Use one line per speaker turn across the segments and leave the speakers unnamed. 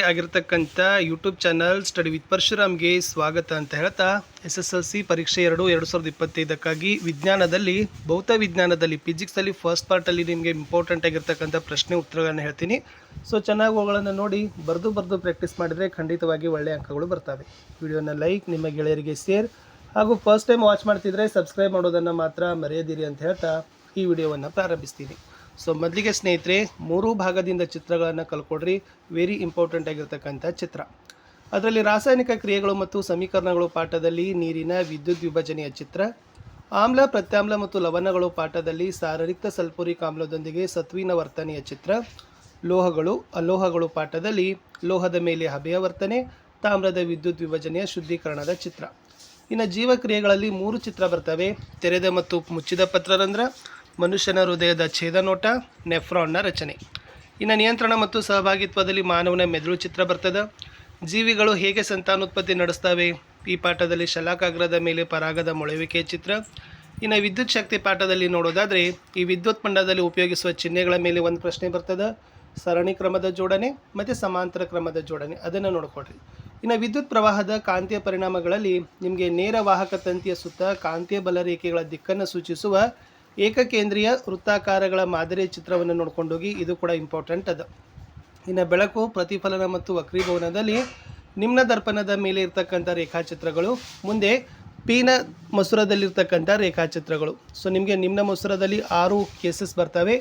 ಆಗಿರ್ತಕ್ಕಂಥ YouTube channel study with ಪರಶುರಾಮ್ಗೆ ಸ್ವಾಗತ ಅಂತ ಹೇಳ್ತಾ SSLC ಪರೀಕ್ಷೆ 2025ಕ್ಕಾಗಿ ವಿಜ್ಞಾನದಲ್ಲಿ ಭೌತ ವಿಜ್ಞಾನದಲ್ಲಿ ಫಿಸಿಕ್ಸಲ್ಲಿ ಫಸ್ಟ್ ಪಾರ್ಟಲ್ಲಿ ನಿಮಗೆ ಇಂಪಾರ್ಟೆಂಟ್ ಆಗಿರ್ತಕ್ಕಂಥ ಪ್ರಶ್ನೆ ಉತ್ತರಗಳನ್ನು ಹೇಳ್ತೀನಿ. ಸೊ ಚೆನ್ನಾಗಿ ಅವುಗಳನ್ನು ನೋಡಿ ಬರೆದು ಪ್ರಾಕ್ಟೀಸ್ ಮಾಡಿದರೆ ಖಂಡಿತವಾಗಿ ಒಳ್ಳೆಯ ಅಂಕಗಳು ಬರ್ತವೆ. ವಿಡಿಯೋನ ಲೈಕ್, ನಿಮ್ಮ ಗೆಳೆಯರಿಗೆ ಶೇರ್ ಹಾಗೂ ಫಸ್ಟ್ ಟೈಮ್ ವಾಚ್ ಮಾಡ್ತಿದ್ರೆ ಸಬ್ಸ್ಕ್ರೈಬ್ ಮಾಡೋದನ್ನು ಮಾತ್ರ ಮರೆಯದಿರಿ ಅಂತ ಹೇಳ್ತಾ ಈ ವಿಡಿಯೋವನ್ನು ಪ್ರಾರಂಭಿಸ್ತೀನಿ. ಸೊ ಮೊದಲಿಗೆ ಸ್ನೇಹಿತರೆ, 3 ಭಾಗದಿಂದ ಚಿತ್ರಗಳನ್ನು ಕಲ್ಕೊಡ್ರಿ. ವೆರಿ ಇಂಪಾರ್ಟೆಂಟ್ ಆಗಿರ್ತಕ್ಕಂಥ ಚಿತ್ರ. ಅದರಲ್ಲಿ ರಾಸಾಯನಿಕ ಕ್ರಿಯೆಗಳು ಮತ್ತು ಸಮೀಕರಣಗಳು ಪಾಠದಲ್ಲಿ ನೀರಿನ ವಿದ್ಯುತ್ ವಿಭಜನೆಯ ಚಿತ್ರ, ಆಮ್ಲ, ಪ್ರತ್ಯಾಮ್ಲ ಮತ್ತು ಲವಣಗಳು ಪಾಠದಲ್ಲಿ ಸಾರರಿಕ್ತ ಸಲ್ಫ್ಯೂರಿಕ್ ಆಮ್ಲದೊಂದಿಗೆ ಸತ್ವಿನ ವರ್ತನೆಯ ಚಿತ್ರ, ಲೋಹಗಳು, ಅಲೋಹಗಳು ಪಾಠದಲ್ಲಿ ಲೋಹದ ಮೇಲೆ ಹಬೆಯ ವರ್ತನೆ, ತಾಮ್ರದ ವಿದ್ಯುತ್ ವಿಭಜನೆಯ ಶುದ್ಧೀಕರಣದ ಚಿತ್ರ. ಇನ್ನು ಜೀವಕ್ರಿಯೆಗಳಲ್ಲಿ 3 ಚಿತ್ರ ಬರ್ತವೆ. ತೆರೆದ ಮತ್ತು ಮುಚ್ಚಿದ ಪತ್ರರಂಧ್ರ, ಮನುಷ್ಯನ ಹೃದಯದ ಛೇದನೋಟ, ನೆಫ್ರಾನ್ನ ರಚನೆ. ಇನ್ನು ನಿಯಂತ್ರಣ ಮತ್ತು ಸಹಭಾಗಿತ್ವದಲ್ಲಿ ಮಾನವನ ಮೆದುಳು ಚಿತ್ರ ಬರ್ತದೆ. ಜೀವಿಗಳು ಹೇಗೆ ಸಂತಾನೋತ್ಪತ್ತಿ ನಡೆಸ್ತವೆ ಈ ಪಾಠದಲ್ಲಿ ಶಲಾಕಾಗ್ರದ ಮೇಲೆ ಪರಾಗದ ಮೊಳೆಯುವಿಕೆಯ ಚಿತ್ರ. ಇನ್ನು ವಿದ್ಯುತ್ ಶಕ್ತಿ ಪಾಠದಲ್ಲಿ ನೋಡೋದಾದರೆ ಈ ವಿದ್ಯುತ್ ಮಂಡಲದಲ್ಲಿ ಉಪಯೋಗಿಸುವ ಚಿಹ್ನೆಗಳ ಮೇಲೆ ಒಂದು ಪ್ರಶ್ನೆ ಬರ್ತದೆ. ಸರಣಿ ಕ್ರಮದ ಜೋಡಣೆ ಮತ್ತು ಸಮಾಂತರ ಕ್ರಮದ ಜೋಡಣೆ ಅದನ್ನು ನೋಡ್ಕೊಡ್ರಿ. ಇನ್ನು ವಿದ್ಯುತ್ ಪ್ರವಾಹದ ಕಾಂತೀಯ ಪರಿಣಾಮಗಳಲ್ಲಿ ನಿಮಗೆ ನೇರ ವಾಹಕ ತಂತಿಯ ಸುತ್ತ ಕಾಂತೀಯ ಬಲರೇಖೆಗಳ ದಿಕ್ಕನ್ನು ಸೂಚಿಸುವ ಏಕಕೇಂದ್ರೀಯ ವೃತ್ತಾಕಾರಗಳ ಮಾದರಿಯ ಚಿತ್ರವನ್ನು ನೋಡ್ಕೊಂಡೋಗಿ, ಇದು ಕೂಡ ಇಂಪಾರ್ಟೆಂಟ್ ಅದು. ಇನ್ನು ಬೆಳಕು, ಪ್ರತಿಫಲನ ಮತ್ತು ವಕ್ರೀಭವನದಲ್ಲಿ ನಿಮ್ನ ದರ್ಪಣದ ಮೇಲೆ ಇರ್ತಕ್ಕಂಥ ರೇಖಾಚಿತ್ರಗಳು, ಮುಂದೆ ಪೀನ ಮಸೂರದಲ್ಲಿರ್ತಕ್ಕಂಥ ರೇಖಾಚಿತ್ರಗಳು. ಸೊ ನಿಮಗೆ ನಿಮ್ನ ಮಸೂರದಲ್ಲಿ 6 ಕೇಸಸ್ ಬರ್ತವೆ,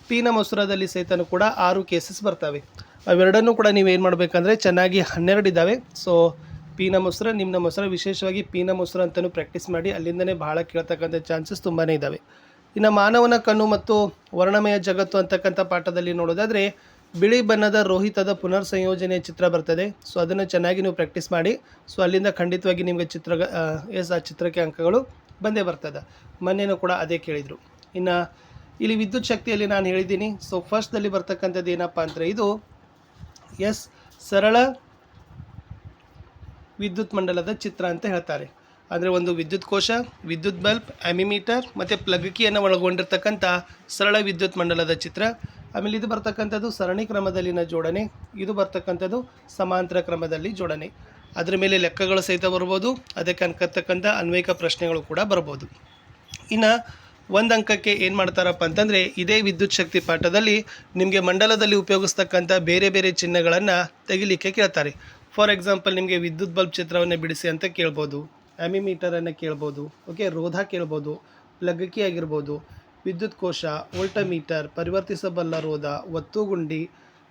ಪೀನ ಮಸೂರದಲ್ಲಿ ಸಹಿತನೂ ಕೂಡ 6 ಕೇಸಸ್ ಬರ್ತವೆ. ಅವೆರಡನ್ನೂ ಕೂಡ ನೀವೇನು ಮಾಡಬೇಕಂದ್ರೆ ಚೆನ್ನಾಗಿ 12 ಇದ್ದಾವೆ. ಸೊ ಪೀನ ಮಸೂರ, ನಿಮ್ನ ಮಸೂರ, ವಿಶೇಷವಾಗಿ ಪೀನ ಮಸೂರ ಅಂತಲೂ ಪ್ರಾಕ್ಟೀಸ್ ಮಾಡಿ, ಅಲ್ಲಿಂದನೇ ಬಹಳ ಕೇಳ್ತಕ್ಕಂಥ ಚಾನ್ಸಸ್ ತುಂಬಾ ಇದ್ದಾವೆ. ಇನ್ನು ಮಾನವನ ಕಣ್ಣು ಮತ್ತು ವರ್ಣಮಯ ಜಗತ್ತು ಅಂತಕ್ಕಂಥ ಪಾಠದಲ್ಲಿ ನೋಡೋದಾದರೆ ಬಿಳಿ ಬಣ್ಣದ ರೋಹಿತದ ಪುನರ್ ಸಂಯೋಜನೆಯ ಚಿತ್ರ ಬರ್ತದೆ. ಸೊ ಅದನ್ನು ಚೆನ್ನಾಗಿ ನೀವು ಪ್ರಾಕ್ಟೀಸ್ ಮಾಡಿ. ಸೊ ಅಲ್ಲಿಂದ ಖಂಡಿತವಾಗಿ ನಿಮಗೆ ಆ ಚಿತ್ರಕ್ಕೆ ಅಂಕಗಳು ಬಂದೇ ಬರ್ತದೆ. ಮೊನ್ನೆನೂ ಕೂಡ ಅದೇ ಕೇಳಿದರು. ಇನ್ನು ಇಲ್ಲಿ ವಿದ್ಯುತ್ ಶಕ್ತಿಯಲ್ಲಿ ನಾನು ಹೇಳಿದ್ದೀನಿ. ಸೊ ಫಸ್ಟ್ದಲ್ಲಿ ಬರ್ತಕ್ಕಂಥದ್ದು ಏನಪ್ಪ ಅಂದರೆ ಇದು ಸರಳ ವಿದ್ಯುತ್ ಮಂಡಲದ ಚಿತ್ರ ಅಂತ ಹೇಳ್ತಾರೆ. ಅಂದರೆ ಒಂದು ವಿದ್ಯುತ್ ಕೋಶ, ವಿದ್ಯುತ್ ಬಲ್ಬ್, ಅಮಿಮೀಟರ್ ಮತ್ತು ಪ್ಲಗ್ ಕೀಯನ್ನು ಒಳಗೊಂಡಿರ್ತಕ್ಕಂಥ ಸರಳ ವಿದ್ಯುತ್ ಮಂಡಲದ ಚಿತ್ರ. ಆಮೇಲೆ ಇದು ಬರ್ತಕ್ಕಂಥದ್ದು ಸರಣಿ ಕ್ರಮದಲ್ಲಿನ ಜೋಡಣೆ, ಇದು ಬರ್ತಕ್ಕಂಥದ್ದು ಸಮಾಂತರ ಕ್ರಮದಲ್ಲಿ ಜೋಡಣೆ. ಅದರ ಮೇಲೆ ಲೆಕ್ಕಗಳು ಸಹಿತ ಬರ್ಬೋದು, ಅದಕ್ಕೆ ಅನ್ಕತಕ್ಕಂಥ ಅನ್ವಯಿಕ ಪ್ರಶ್ನೆಗಳು ಕೂಡ ಬರ್ಬೋದು. ಇನ್ನು ಒಂದು ಅಂಕಕ್ಕೆ ಏನು ಮಾಡ್ತಾರಪ್ಪ ಅಂತಂದರೆ ಇದೇ ವಿದ್ಯುತ್ ಶಕ್ತಿ ಪಾಠದಲ್ಲಿ ನಿಮಗೆ ಮಂಡಲದಲ್ಲಿ ಉಪಯೋಗಿಸ್ತಕ್ಕಂಥ ಬೇರೆ ಬೇರೆ ಚಿಹ್ನೆಗಳನ್ನು ತೆಗಿಲಿಕ್ಕೆ ಕೇಳ್ತಾರೆ. ಫಾರ್ ಎಕ್ಸಾಂಪಲ್ ನಿಮಗೆ ವಿದ್ಯುತ್ ಬಲ್ಬ್ ಚಿತ್ರವನ್ನು ಬಿಡಿಸಿ ಅಂತ ಕೇಳ್ಬೋದು, ಅಮಿಮೀಟರನ್ನು ಕೇಳ್ಬೋದು, ಓಕೆ, ರೋಧ ಕೇಳ್ಬೋದು, ಪ್ಲಗ್ ಕೀ ಆಗಿರ್ಬೋದು, ವಿದ್ಯುತ್ ಕೋಶ, ವೋಲ್ಟಮೀಟರ್, ಪರಿವರ್ತಿಸಬಲ್ಲ ರೋಧ, ಒತ್ತುಗುಂಡಿ,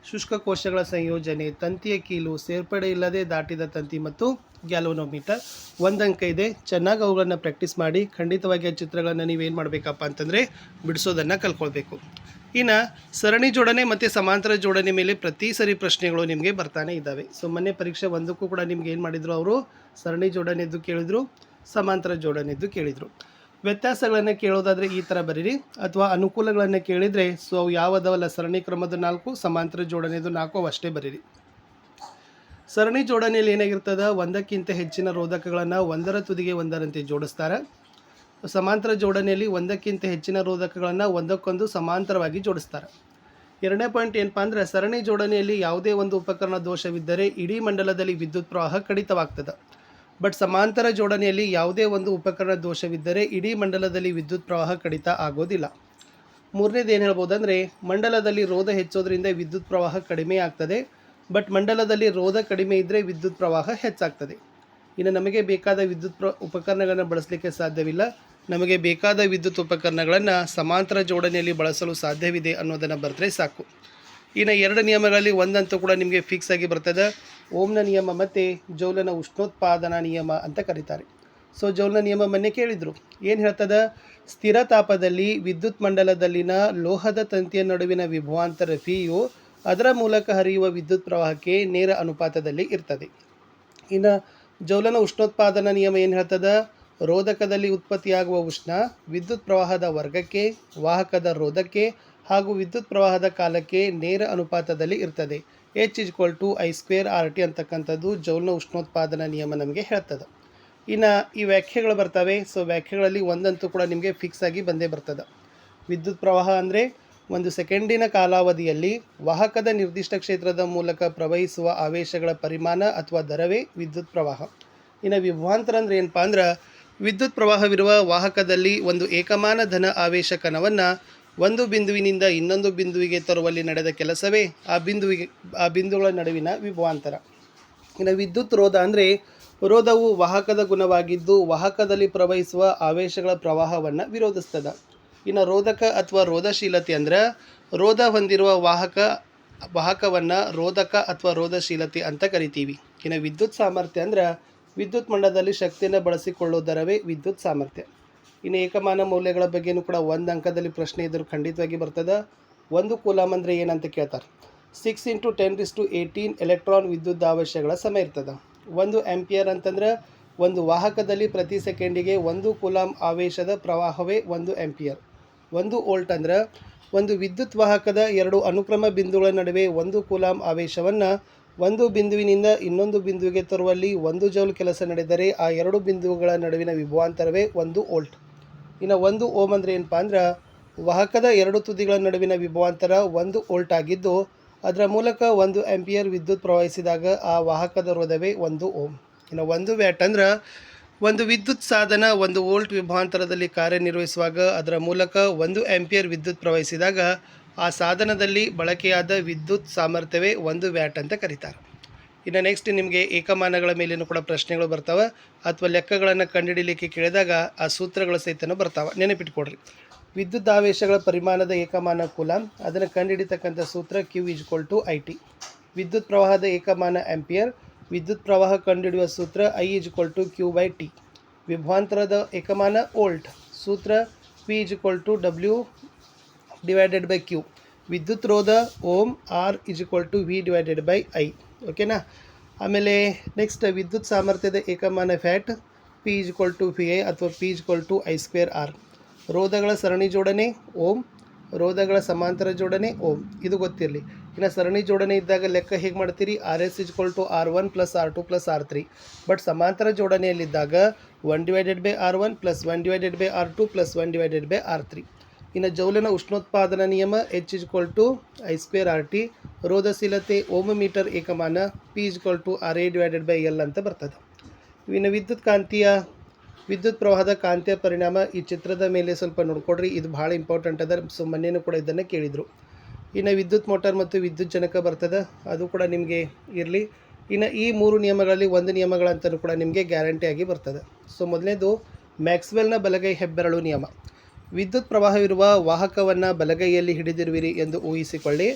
ಶುಷ್ಕ ಕೋಶಗಳ ಸಂಯೋಜನೆ, ತಂತಿಯ ಕೀಲು, ಸೇರ್ಪಡೆ ಇಲ್ಲದೆ ದಾಟಿದ ತಂತಿ ಮತ್ತು ಗ್ಯಾಲ್ವನೋಮೀಟರ್. ಒಂದು ಅಂಕ ಇದೆ. ಚೆನ್ನಾಗಿ ಅವುಗಳನ್ನು ಪ್ರಾಕ್ಟೀಸ್ ಮಾಡಿ ಖಂಡಿತವಾಗಿ ಆ ಚಿತ್ರಗಳನ್ನು ನೀವೇನು ಮಾಡಬೇಕಪ್ಪ ಅಂತಂದರೆ ಬಿಡಿಸೋದನ್ನು ಕಲ್ಕೊಳ್ಬೇಕು. ಇನ್ನು ಸರಣಿ ಜೋಡಣೆ ಮತ್ತು ಸಮಾಂತರ ಜೋಡಣೆ ಮೇಲೆ ಪ್ರತಿ ಸರಿ ಪ್ರಶ್ನೆಗಳು ನಿಮಗೆ ಬರ್ತಾನೆ ಇದ್ದಾವೆ. ಸೊ ಮೊನ್ನೆ ಪರೀಕ್ಷೆ 1ಕ್ಕೂ ಕೂಡ ನಿಮ್ಗೆ ಏನು ಮಾಡಿದರು, ಅವರು ಸರಣಿ ಜೋಡಣೆದ್ದು ಕೇಳಿದರು, ಸಮಾಂತರ ಜೋಡಣೆದ್ದು ಕೇಳಿದರು. ವ್ಯತ್ಯಾಸಗಳನ್ನು ಕೇಳೋದಾದರೆ ಈ ಥರ ಬರೀರಿ, ಅಥವಾ ಅನುಕೂಲಗಳನ್ನು ಕೇಳಿದರೆ ಸೊ ಅವು ಯಾವುದವಲ್ಲ, ಸರಣಿ ಕ್ರಮದ 4, ಸಮಾಂತರ ಜೋಡಣೆದು 4 ಅಷ್ಟೇ ಬರೀರಿ. ಸರಣಿ ಜೋಡಣೆಯಲ್ಲಿ ಏನಾಗಿರ್ತದೆ, ಒಂದಕ್ಕಿಂತ ಹೆಚ್ಚಿನ ರೋಧಕಗಳನ್ನು ಒಂದರ ತುದಿಗೆ ಒಂದರಂತೆ ಜೋಡಿಸ್ತಾರೆ. ಸಮಾಂತರ ಜೋಡಣೆಯಲ್ಲಿ ಒಂದಕ್ಕಿಂತ ಹೆಚ್ಚಿನ ರೋಧಕಗಳನ್ನು ಒಂದಕ್ಕೊಂದು ಸಮಾಂತರವಾಗಿ ಜೋಡಿಸ್ತಾರೆ. 2ನೇ ಪಾಯಿಂಟ್ ಏನಪ್ಪ ಅಂದರೆ ಸರಣಿ ಜೋಡಣೆಯಲ್ಲಿ ಯಾವುದೇ ಒಂದು ಉಪಕರಣ ದೋಷವಿದ್ದರೆ ಇಡೀ ಮಂಡಲದಲ್ಲಿ ವಿದ್ಯುತ್ ಪ್ರವಾಹ ಕಡಿತವಾಗ್ತದೆ. ಬಟ್ ಸಮಾಂತರ ಜೋಡಣೆಯಲ್ಲಿ ಯಾವುದೇ ಒಂದು ಉಪಕರಣ ದೋಷವಿದ್ದರೆ ಇಡೀ ಮಂಡಲದಲ್ಲಿ ವಿದ್ಯುತ್ ಪ್ರವಾಹ ಕಡಿತ ಆಗೋದಿಲ್ಲ. 3ನೇದು ಏನು ಹೇಳ್ಬೋದಂದರೆ ಮಂಡಲದಲ್ಲಿ ರೋಧ ಹೆಚ್ಚೋದ್ರಿಂದ ವಿದ್ಯುತ್ ಪ್ರವಾಹ ಕಡಿಮೆ ಆಗ್ತದೆ, ಬಟ್ ಮಂಡಲದಲ್ಲಿ ರೋಧ ಕಡಿಮೆ ಇದ್ದರೆ ವಿದ್ಯುತ್ ಪ್ರವಾಹ ಹೆಚ್ಚಾಗ್ತದೆ. ಇನ್ನು ನಮಗೆ ಬೇಕಾದ ವಿದ್ಯುತ್ ಉಪಕರಣಗಳನ್ನು ಬಳಸಲಿಕ್ಕೆ ಸಾಧ್ಯವಿಲ್ಲ, ನಮಗೆ ಬೇಕಾದ ವಿದ್ಯುತ್ ಉಪಕರಣಗಳನ್ನು ಸಮಾಂತರ ಜೋಡಣೆಯಲ್ಲಿ ಬಳಸಲು ಸಾಧ್ಯವಿದೆ ಅನ್ನೋದನ್ನು ಬರೆದ್ರೆ ಸಾಕು. ಇನ್ನು 2 ನಿಯಮಗಳಲ್ಲಿ ಒಂದಂತೂ ಕೂಡ ನಿಮಗೆ ಫಿಕ್ಸ್ ಆಗಿ ಬರ್ತದೆ, ಓಮ್ನ ನಿಯಮ ಮತ್ತು ಜೌಲನ ಉಷ್ಣೋತ್ಪಾದನಾ ನಿಯಮ ಅಂತ ಕರೀತಾರೆ. ಸೊ ಜೌಲ್ನ ನಿಯಮ ಮೊನ್ನೆ ಕೇಳಿದರು, ಏನು ಹೇಳ್ತದೆ, ಸ್ಥಿರ ತಾಪದಲ್ಲಿ ವಿದ್ಯುತ್ ಮಂಡಲದಲ್ಲಿನ ಲೋಹದ ತಂತಿಯ ನಡುವಿನ ವಿಭವಾಂತರ ಫಿಯು ಅದರ ಮೂಲಕ ಹರಿಯುವ ವಿದ್ಯುತ್ ಪ್ರವಾಹಕ್ಕೆ ನೇರ ಅನುಪಾತದಲ್ಲಿ ಇರ್ತದೆ. ಇನ್ನು ಜೌಲನ ಉಷ್ಣೋತ್ಪಾದನಾ ನಿಯಮ ಏನು ಹೇಳ್ತದೆ, ರೋಧಕದಲ್ಲಿ ಉತ್ಪತ್ತಿಯಾಗುವ ಉಷ್ಣ ವಿದ್ಯುತ್ ಪ್ರವಾಹದ ವರ್ಗಕ್ಕೆ, ವಾಹಕದ ರೋಧಕ್ಕೆ ಹಾಗೂ ವಿದ್ಯುತ್ ಪ್ರವಾಹದ ಕಾಲಕ್ಕೆ ನೇರ ಅನುಪಾತದಲ್ಲಿ ಇರ್ತದೆ. H=I²RT ಅಂತಕ್ಕಂಥದ್ದು ಜೌಲ್ನ ಉಷ್ಣೋತ್ಪಾದನಾ ನಿಯಮ ನಮಗೆ ಹೇಳ್ತದೆ. ಇನ್ನು ಈ ವ್ಯಾಖ್ಯೆಗಳು ಬರ್ತವೆ. ಸೊ ವ್ಯಾಖ್ಯೆಗಳಲ್ಲಿ ಒಂದಂತೂ ಕೂಡ ನಿಮಗೆ ಫಿಕ್ಸ್ ಆಗಿ ಬಂದೇ ಬರ್ತದೆ. ವಿದ್ಯುತ್ ಪ್ರವಾಹ ಅಂದರೆ ಒಂದು ಸೆಕೆಂಡಿನ ಕಾಲಾವಧಿಯಲ್ಲಿ ವಾಹಕದ ನಿರ್ದಿಷ್ಟ ಕ್ಷೇತ್ರದ ಮೂಲಕ ಪ್ರವಹಿಸುವ ಆವೇಶಗಳ ಪರಿಮಾಣ ಅಥವಾ ದರವೇ ವಿದ್ಯುತ್ ಪ್ರವಾಹ. ಇನ್ನು ವಿಭವಾಂತರ ಅಂದರೆ ಏನಪ್ಪ ಅಂದ್ರೆ ವಿದ್ಯುತ್ ಪ್ರವಾಹವಿರುವ ವಾಹಕದಲ್ಲಿ ಒಂದು ಏಕಮಾನ ಧನ ಆವೇಶ ಕಣವನ್ನು ಒಂದು ಬಿಂದುವಿನಿಂದ ಇನ್ನೊಂದು ಬಿಂದುವಿಗೆ ತರುವಲ್ಲಿ ನಡೆದ ಕೆಲಸವೇ ಆ ಬಿಂದುಗಳ ನಡುವಿನ ವಿಭವಾಂತರ. ಇನ್ನು ವಿದ್ಯುತ್ ರೋಧ ಅಂದರೆ ರೋಧವು ವಾಹಕದ ಗುಣವಾಗಿದ್ದು ವಾಹಕದಲ್ಲಿ ಪ್ರವಹಿಸುವ ಆವೇಶಗಳ ಪ್ರವಾಹವನ್ನು ವಿರೋಧಿಸ್ತದೆ. ಇನ್ನು ರೋಧಕ ಅಥವಾ ರೋಧಶೀಲತೆ ಅಂದರೆ ರೋಧ ಹೊಂದಿರುವ ವಾಹಕವನ್ನು ರೋಧಕ ಅಥವಾ ರೋಧಶೀಲತೆ ಅಂತ ಕರಿತೀವಿ. ಇನ್ನು ವಿದ್ಯುತ್ ಸಾಮರ್ಥ್ಯ ಅಂದರೆ ವಿದ್ಯುತ್ ಮಂಡಲದಲ್ಲಿ ಶಕ್ತಿಯನ್ನು ಬಳಸಿಕೊಳ್ಳುವುದರವೇ ವಿದ್ಯುತ್ ಸಾಮರ್ಥ್ಯ. ಇನ್ನು ಏಕಮಾನ ಮೌಲ್ಯಗಳ ಬಗ್ಗೆಯೂ ಕೂಡ ಒಂದು ಅಂಕದಲ್ಲಿ ಪ್ರಶ್ನೆ ಇದ್ದರೂ ಖಂಡಿತವಾಗಿ ಬರ್ತದೆ. ಒಂದು ಕೂಲಮ್ ಅಂದರೆ ಏನಂತ ಕೇಳ್ತಾರೆ. 6 × 10⁸ ಎಲೆಕ್ಟ್ರಾನ್ ವಿದ್ಯುತ್ ಆವೇಶಗಳ ಸಮ ಇರ್ತದೆ. 1 ಆಂಪಿಯರ್ ಅಂತಂದ್ರೆ ಒಂದು ವಾಹಕದಲ್ಲಿ ಪ್ರತಿ ಸೆಕೆಂಡಿಗೆ 1 ಕೂಲಮ್ ಆವೇಶದ ಪ್ರವಾಹವೇ 1 ಆಂಪಿಯರ್. 1 ವೋಲ್ಟ್ ಅಂದ್ರೆ ಒಂದು ವಿದ್ಯುತ್ ವಾಹಕದ 2 ಅನುಕ್ರಮ ಬಿಂದುಗಳ ನಡುವೆ 1 ಕೂಲಮ್ ಆವೇಶವನ್ನು ಒಂದು ಬಿಂದುವಿನಿಂದ ಇನ್ನೊಂದು ಬಿಂದುವಿಗೆ ತರುವಲ್ಲಿ 1 ಜೌಲ್ ಕೆಲಸ ನಡೆದರೆ ಆ 2 ಬಿಂದುಗಳ ನಡುವಿನ ವಿಭವಾಂತರವೇ 1 ವೋಲ್ಟ್. ಇನ್ನು 1 ಓಮ್ ಅಂದರೆ ಏನಪ್ಪ ಅಂದ್ರೆ ವಾಹಕದ 2 ತುದಿಗಳ ನಡುವಿನ ವಿಭವಾಂತರ 1 ವೋಲ್ಟ್ ಆಗಿದ್ದು ಅದರ ಮೂಲಕ 1 ಆಂಪಿಯರ್ ವಿದ್ಯುತ್ ಪ್ರವಹಿಸಿದಾಗ ಆ ವಾಹಕದ ರೋಧವೇ 1 ಓಮ್. ಇನ್ನು 1 ವ್ಯಾಟ್ ಅಂದ್ರೆ ಒಂದು ವಿದ್ಯುತ್ ಸಾಧನ 1 ವೋಲ್ಟ್ ವಿಭವಾಂತರದಲ್ಲಿ ಕಾರ್ಯನಿರ್ವಹಿಸುವಾಗ ಅದರ ಮೂಲಕ 1 ಆಂಪಿಯರ್ ವಿದ್ಯುತ್ ಪ್ರವಹಿಸಿದಾಗ ಆ ಸಾಧನದಲ್ಲಿ ಬಳಕೆಯಾದ ವಿದ್ಯುತ್ ಸಾಮರ್ಥ್ಯವೇ 1 ವ್ಯಾಟ್ ಅಂತ ಕರೀತಾರೆ. ಇನ್ನು ನೆಕ್ಸ್ಟ್ ನಿಮಗೆ ಏಕಮಾನಗಳ ಮೇಲೇನೂ ಕೂಡ ಪ್ರಶ್ನೆಗಳು ಬರ್ತಾವೆ ಅಥವಾ ಲೆಕ್ಕಗಳನ್ನು ಕಂಡುಹಿಡಿಯಲಿಕ್ಕೆ ಕೇಳಿದಾಗ ಆ ಸೂತ್ರಗಳ ಸಹಿತನೂ ಬರ್ತಾವೆ. ನೆನಪಿಟ್ಕೊಡ್ರಿ. ವಿದ್ಯುತ್ ಆವೇಶಗಳ ಪರಿಮಾಣದ ಏಕಮಾನ ಕೂಲಮ್, ಅದನ್ನು ಕಂಡುಹಿಡಿತಕ್ಕಂಥ ಸೂತ್ರ Q = IT. ವಿದ್ಯುತ್ ಪ್ರವಾಹದ ಏಕಮಾನ ಆಂಪಿಯರ್, ವಿದ್ಯುತ್ ಪ್ರವಾಹ ಕಂಡುಹಿಡಿಯುವ ಸೂತ್ರ I = Q/T. ವಿಭವಾಂತರದ ಏಕಮಾನ ವೋಲ್ಟ್, ಸೂತ್ರ P = W/Q. ವಿದ್ಯುತ್ ರೋಧ ಓಮ್, R = V/I. ಓಕೆನಾ. ಆಮೇಲೆ ನೆಕ್ಸ್ಟ್ ವಿದ್ಯುತ್ ಸಾಮರ್ಥ್ಯದ ಏಕಮಾನ ಫ್ಯಾಟ್, P = VI ಅಥವಾ P = I²R. ರೋಧಗಳ ಸರಣಿ ಜೋಡಣೆ ಓಮ್, ರೋಧಗಳ ಸಮಾಂತರ ಜೋಡಣೆ ಓಮ್, ಇದು ಗೊತ್ತಿರಲಿ. ಇನ್ನು ಸರಣಿ ಜೋಡಣೆ ಇದ್ದಾಗ ಲೆಕ್ಕ ಹೇಗೆ ಮಾಡ್ತೀರಿ, RS = R1 + R2 + R3. But ಸಮಾಂತರ ಜೋಡಣೆಯಲ್ಲಿದ್ದಾಗ 1/R1 + 1/R2 + 1/R3. ಇನ್ನು ಜೌಲಿನ ಉಷ್ಣೋತ್ಪಾದನಾ ನಿಯಮ H = I²RT. ರೋಧಶೀಲತೆ ಓಮ್ ಮೀಟರ್ ಏಕಮಾನ P = RA/L ಅಂತ ಬರ್ತದೆ. ಇನ್ನು ವಿದ್ಯುತ್ ಪ್ರವಾಹದ ಕಾಂತೀಯ ಪರಿಣಾಮ ಈ ಚಿತ್ರದ ಮೇಲೆ ಸ್ವಲ್ಪ ನೋಡ್ಕೊಡ್ರಿ, ಇದು ಭಾಳ ಇಂಪಾರ್ಟೆಂಟ್ ಅದ. ಸೊ ಮೊನ್ನೆನೂ ಕೂಡ ಇದನ್ನು ಕೇಳಿದರು. ಇನ್ನು ವಿದ್ಯುತ್ ಮೋಟಾರ್ ಮತ್ತು ವಿದ್ಯುತ್ ಜನಕ ಬರ್ತದೆ, ಅದು ಕೂಡ ನಿಮಗೆ ಇರಲಿ. ಇನ್ನು ಈ 3 ನಿಯಮಗಳಲ್ಲಿ ಒಂದು ನಿಯಮಗಳಂತಲೂ ಕೂಡ ನಿಮಗೆ ಗ್ಯಾರಂಟಿಯಾಗಿ ಬರ್ತದೆ. ಸೊ ಮೊದಲನೇದು ಮ್ಯಾಕ್ಸ್ವೆಲ್ನ ಬಲಗೈ ಹೆಬ್ಬೆರಳು ನಿಯಮ. ವಿದ್ಯುತ್ ಪ್ರವಾಹವಿರುವ ವಾಹಕವನ್ನು ಬಲಗೈಯಲ್ಲಿ ಹಿಡಿದಿರುವಿರಿ ಎಂದು ಊಹಿಸಿಕೊಳ್ಳಿ.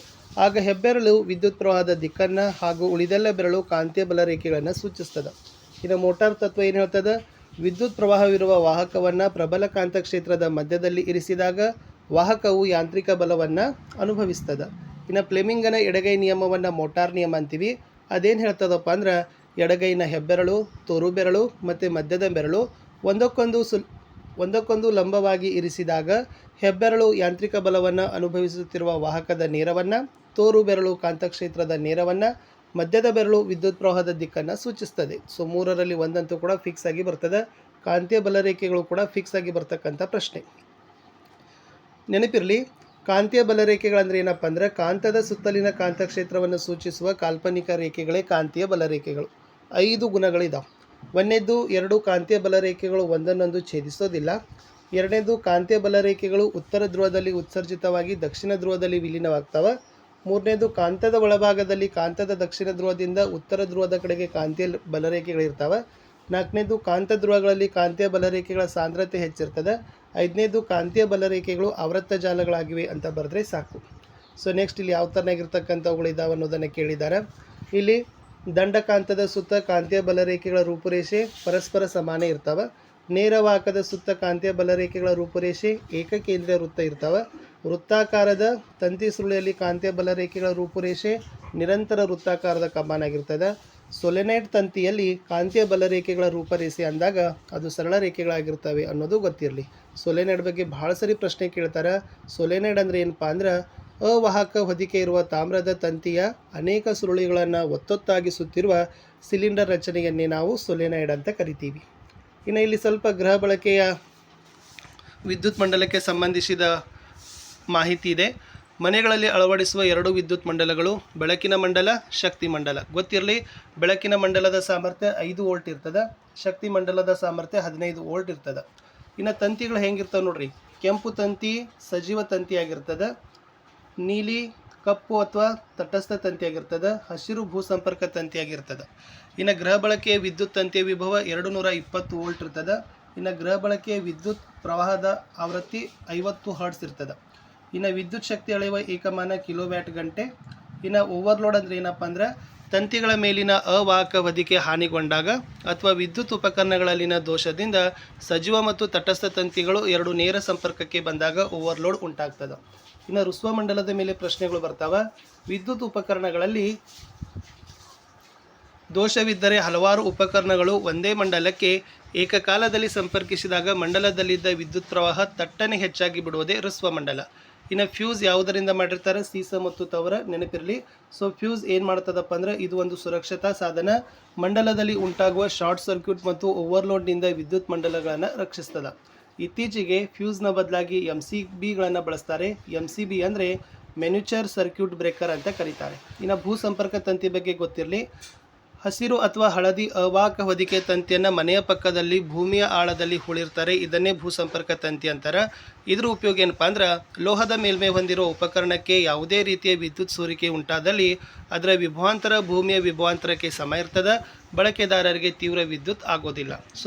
ಆಗ ಹೆಬ್ಬೆರಳು ವಿದ್ಯುತ್ ಪ್ರವಾಹದ ದಿಕ್ಕನ್ನು ಹಾಗೂ ಉಳಿದೆಲ್ಲ ಬೆರಳು ಕಾಂತೀಯ ಬಲ ರೇಖೆಗಳನ್ನು ಸೂಚಿಸ್ತದೆ. ಇನ್ನು ಮೋಟಾರ್ ತತ್ವ ಏನು ಹೇಳ್ತದೆ, ವಿದ್ಯುತ್ ಪ್ರವಾಹವಿರುವ ವಾಹಕವನ್ನು ಪ್ರಬಲ ಕಾಂತಕ್ಷೇತ್ರದ ಮಧ್ಯದಲ್ಲಿ ಇರಿಸಿದಾಗ ವಾಹಕವು ಯಾಂತ್ರಿಕ ಬಲವನ್ನು ಅನುಭವಿಸ್ತದೆ. ಇನ್ನು ಫ್ಲೆಮಿಂಗನ ಎಡಗೈ ನಿಯಮವನ್ನು ಮೋಟಾರ್ ನಿಯಮ ಅಂತೀವಿ. ಅದೇನು ಹೇಳ್ತದಪ್ಪ ಅಂದ್ರೆ ಎಡಗೈನ ಹೆಬ್ಬೆರಳು, ತೋರು ಬೆರಳು ಮತ್ತು ಮಧ್ಯದ ಬೆರಳು ಒಂದಕ್ಕೊಂದು ಲಂಬವಾಗಿ ಇರಿಸಿದಾಗ ಹೆಬ್ಬೆರಳು ಯಾಂತ್ರಿಕ ಬಲವನ್ನು ಅನುಭವಿಸುತ್ತಿರುವ ವಾಹಕದ ನೇರವನ್ನು, ತೋರು ಬೆರಳು ಕಾಂತಕ್ಷೇತ್ರದ ನೇರವನ್ನು, ಮಧ್ಯದ ಬೆರಳು ವಿದ್ಯುತ್ ಪ್ರವಾಹದ ದಿಕ್ಕನ್ನು ಸೂಚಿಸ್ತದೆ. ಸೊ 3ರಲ್ಲಿ ಒಂದಂತೂ ಕೂಡ ಫಿಕ್ಸ್ ಆಗಿ ಬರ್ತದೆ. ಕಾಂತೀಯ ಬಲರೇಖೆಗಳು ಕೂಡ ಫಿಕ್ಸ್ ಆಗಿ ಬರ್ತಕ್ಕಂಥ ಪ್ರಶ್ನೆ. ನೆನಪಿರಲಿ, ಕಾಂತೀಯ ಬಲರೇಖೆಗಳಂದರೆ ಏನಪ್ಪ ಅಂದರೆ ಕಾಂತದ ಸುತ್ತಲಿನ ಕಾಂತಕ್ಷೇತ್ರವನ್ನು ಸೂಚಿಸುವ ಕಾಲ್ಪನಿಕ ರೇಖೆಗಳೇ ಕಾಂತೀಯ ಬಲರೇಖೆಗಳು. 5 ಗುಣಗಳಿದಾವೆ. ಒಂದನೇದು 2 ಕಾಂತೀಯ ಬಲರೇಖೆಗಳು ಒಂದನ್ನೊಂದು ಛೇದಿಸೋದಿಲ್ಲ. ಎರಡನೇದು ಕಾಂತೀಯ ಬಲರೇಖೆಗಳು ಉತ್ತರ ಧ್ರುವದಲ್ಲಿ ಉತ್ಸರ್ಜಿತವಾಗಿ ದಕ್ಷಿಣ ಧ್ರುವದಲ್ಲಿ ವಿಲೀನವಾಗ್ತವೆ. ಮೂರನೇದು ಕಾಂತದ ಒಳಭಾಗದಲ್ಲಿ ಕಾಂತದ ದಕ್ಷಿಣ ಧ್ರುವದಿಂದ ಉತ್ತರ ಧ್ರುವದ ಕಡೆಗೆ ಕಾಂತೀಯ ಬಲರೇಖೆಗಳಿರ್ತವೆ. ನಾಲ್ಕನೇದು ಕಾಂತ ಧ್ರುವಗಳಲ್ಲಿ ಕಾಂತೀಯ ಬಲರೇಖೆಗಳ ಸಾಂದ್ರತೆ ಹೆಚ್ಚಿರ್ತದೆ. ಐದನೇದು ಕಾಂತೀಯ ಬಲರೇಖೆಗಳು ಆವೃತ್ತ ಜಾಲಗಳಾಗಿವೆ ಅಂತ ಬರೆದ್ರೆ ಸಾಕು. ಸೊ ನೆಕ್ಸ್ಟ್ ಇಲ್ಲಿ ಯಾವ ಥರನಾಗಿರ್ತಕ್ಕಂಥವುಗಳಿದ್ದಾವೆ ಅನ್ನೋದನ್ನು ಕೇಳಿದ್ದಾರೆ. ಇಲ್ಲಿ ದಂಡಕಾಂತದ ಸುತ್ತ ಕಾಂತೀಯ ಬಲರೇಖೆಗಳ ರೂಪುರೇಷೆ ಪರಸ್ಪರ ಸಮಾನ ಇರ್ತವೆ. ನೇರ ವಾಹಕದ ಸುತ್ತ ಕಾಂತೀಯ ಬಲರೇಖೆಗಳ ರೂಪುರೇಷೆ ಏಕಕೇಂದ್ರೀಯ ವೃತ್ತ ಇರ್ತವೆ. ವೃತ್ತಾಕಾರದ ತಂತಿ ಸುರುಳಿಯಲ್ಲಿ ಕಾಂತೀಯ ಬಲರೇಖೆಗಳ ರೂಪುರೇಷೆ ನಿರಂತರ ವೃತ್ತಾಕಾರದ ಕಮಾನಾಗಿರ್ತದೆ. ಸೊಲೆನೈಡ್ ತಂತಿಯಲ್ಲಿ ಕಾಂತೀಯ ಬಲರೇಖೆಗಳ ರೂಪರೇಷೆ ಅಂದಾಗ ಅದು ಸರಳ ರೇಖೆಗಳಾಗಿರ್ತವೆ ಅನ್ನೋದು ಗೊತ್ತಿರಲಿ. ಸೊಲೆನೈಡ್ ಬಗ್ಗೆ ಭಾಳ ಸರಿ ಪ್ರಶ್ನೆ ಕೇಳ್ತಾರೆ. ಸೊಲೆನೈಡ್ ಅಂದರೆ ಏನಪ್ಪ ಅಂದ್ರೆ ಅವಾಹಕ ಹೊದಿಕೆ ಇರುವ ತಾಮ್ರದ ತಂತಿಯ ಅನೇಕ ಸುರುಳಿಗಳನ್ನು ಒತ್ತೊತ್ತಾಗಿ ಸುತ್ತಿರುವ ಸಿಲಿಂಡರ್ ರಚನೆಯನ್ನೇ ನಾವು ಸೊಲೆನೈಡ್ ಅಂತ ಕರಿತೀವಿ. ಇನ್ನು ಇಲ್ಲಿ ಸ್ವಲ್ಪ ಗೃಹ ಬಳಕೆಯ ವಿದ್ಯುತ್ ಮಂಡಲಕ್ಕೆ ಸಂಬಂಧಿಸಿದ ಮಾಹಿತಿ ಇದೆ. ಮನೆಗಳಲ್ಲಿ ಅಳವಡಿಸುವ 2 ವಿದ್ಯುತ್ ಮಂಡಲಗಳು ಬೆಳಕಿನ ಮಂಡಲ, ಶಕ್ತಿ ಮಂಡಲ. ಗೊತ್ತಿರಲಿ, ಬೆಳಕಿನ ಮಂಡಲದ ಸಾಮರ್ಥ್ಯ 5 ವೋಲ್ಟ್ ಇರ್ತದೆ, ಶಕ್ತಿ ಮಂಡಲದ ಸಾಮರ್ಥ್ಯ 15 ವೋಲ್ಟ್ ಇರ್ತದೆ. ಇನ್ನು ತಂತಿಗಳು ಹೆಂಗಿರ್ತವೆ ನೋಡ್ರಿ, ಕೆಂಪು ತಂತಿ ಸಜೀವ ತಂತಿಯಾಗಿರ್ತದೆ, ನೀಲಿ ಕಪ್ಪು ಅಥವಾ ತಟಸ್ಥ ತಂತಿಯಾಗಿರ್ತದೆ, ಹಸಿರು ಭೂ ಸಂಪರ್ಕ ತಂತಿಯಾಗಿರ್ತದೆ. ಇನ್ನು ಗೃಹ ಬಳಕೆಯ ವಿದ್ಯುತ್ ತಂತಿಯ ವಿಭವ 220 ವೋಲ್ಟ್ ಇರ್ತದೆ. ಇನ್ನು ಗೃಹ ಬಳಕೆಯ ವಿದ್ಯುತ್ ಪ್ರವಾಹದ ಆವೃತ್ತಿ 50 ಹರ್ಟ್ಸ್ ಇರ್ತದೆ. ಇನ್ನು ವಿದ್ಯುತ್ ಶಕ್ತಿ ಅಳೆಯುವ ಏಕಮಾನ ಕಿಲೋವ್ಯಾಟ್ ಗಂಟೆ. ಇನ್ನು ಓವರ್ಲೋಡ್ ಅಂದರೆ ಏನಪ್ಪ ಅಂದ್ರೆ ತಂತಿಗಳ ಮೇಲಿನ ಅವಾಹಕ ಹೊದಿಕೆ ಹಾನಿಗೊಂಡಾಗ ಅಥವಾ ವಿದ್ಯುತ್ ಉಪಕರಣಗಳಲ್ಲಿನ ದೋಷದಿಂದ ಸಜೀವ ಮತ್ತು ತಟಸ್ಥ ತಂತಿಗಳು 2 ನೇರ ಸಂಪರ್ಕಕ್ಕೆ ಬಂದಾಗ ಓವರ್ಲೋಡ್ ಉಂಟಾಗ್ತದೆ. ಇನ್ನು ಋಸ್ವ ಮಂಡಲದ ಮೇಲೆ ಪ್ರಶ್ನೆಗಳು ಬರ್ತಾವೆ. ವಿದ್ಯುತ್ ಉಪಕರಣಗಳಲ್ಲಿ ದೋಷವಿದ್ದರೆ ಹಲವಾರು ಉಪಕರಣಗಳು ಒಂದೇ ಮಂಡಲಕ್ಕೆ ಏಕಕಾಲದಲ್ಲಿ ಸಂಪರ್ಕಿಸಿದಾಗ ಮಂಡಲದಲ್ಲಿದ್ದ ವಿದ್ಯುತ್ ಪ್ರವಾಹ ತಟ್ಟನೆ ಹೆಚ್ಚಾಗಿ ಬಿಡುವುದೇ ಋಸ್ವ ಮಂಡಲ. ಇನ್ನು ಫ್ಯೂಸ್ ಯಾವುದರಿಂದ ಮಾಡಿರ್ತಾರೆ, ಸೀಸ ಮತ್ತು ತವರ, ನೆನಪಿರಲಿ. ಸೊ ಫ್ಯೂಸ್ ಏನು ಮಾಡ್ತದಪ್ಪ ಅಂದ್ರೆ ಇದು ಒಂದು ಸುರಕ್ಷತಾ ಸಾಧನ. ಮಂಡಲದಲ್ಲಿ ಉಂಟಾಗುವ ಶಾರ್ಟ್ ಸರ್ಕ್ಯೂಟ್ ಮತ್ತು ಓವರ್ಲೋಡ್ನಿಂದ ವಿದ್ಯುತ್ ಮಂಡಲಗಳನ್ನು ರಕ್ಷಿಸ್ತದೆ. ಇತ್ತೀಚೆಗೆ ಫ್ಯೂಸ್ನ ಬದಲಾಗಿ MCBಗಳನ್ನು ಬಳಸ್ತಾರೆ. MCB ಅಂದರೆ ಮ್ಯಾನ್ಯುಚರ್ ಸರ್ಕ್ಯೂಟ್ ಬ್ರೇಕರ್ ಅಂತ ಕರೀತಾರೆ. ಇನ್ನು ಭೂ ಸಂಪರ್ಕ ತಂತಿ ಬಗ್ಗೆ ಗೊತ್ತಿರಲಿ. ಹಸಿರು ಅಥವಾ ಹಳದಿ ಅವಾಹಕ ಹೊದಿಕೆ ತಂತಿಯನ್ನು ಮನೆಯ ಪಕ್ಕದಲ್ಲಿ ಭೂಮಿಯ ಆಳದಲ್ಲಿ ಹೂಳಿರ್ತಾರೆ. ಇದನ್ನೇ ಭೂ ಸಂಪರ್ಕ ತಂತಿ ಅಂತಾರೆ. ಇದ್ರ ಉಪಯೋಗ ಏನಪ್ಪ ಅಂದ್ರೆ ಲೋಹದ ಮೇಲ್ಮೈ ಹೊಂದಿರುವ ಉಪಕರಣಕ್ಕೆ ಯಾವುದೇ ರೀತಿಯ ವಿದ್ಯುತ್ ಸೋರಿಕೆ ಉಂಟಾದಲ್ಲಿ ಅದರ ವಿಭವಾಂತರ ಭೂಮಿಯ ವಿಭವಾಂತರಕ್ಕೆ ಸಮ ಇರ್ತದೆ, ಬಳಕೆದಾರರಿಗೆ ತೀವ್ರ ವಿದ್ಯುತ್ ಆಗೋದಿಲ್ಲ. ಸೊ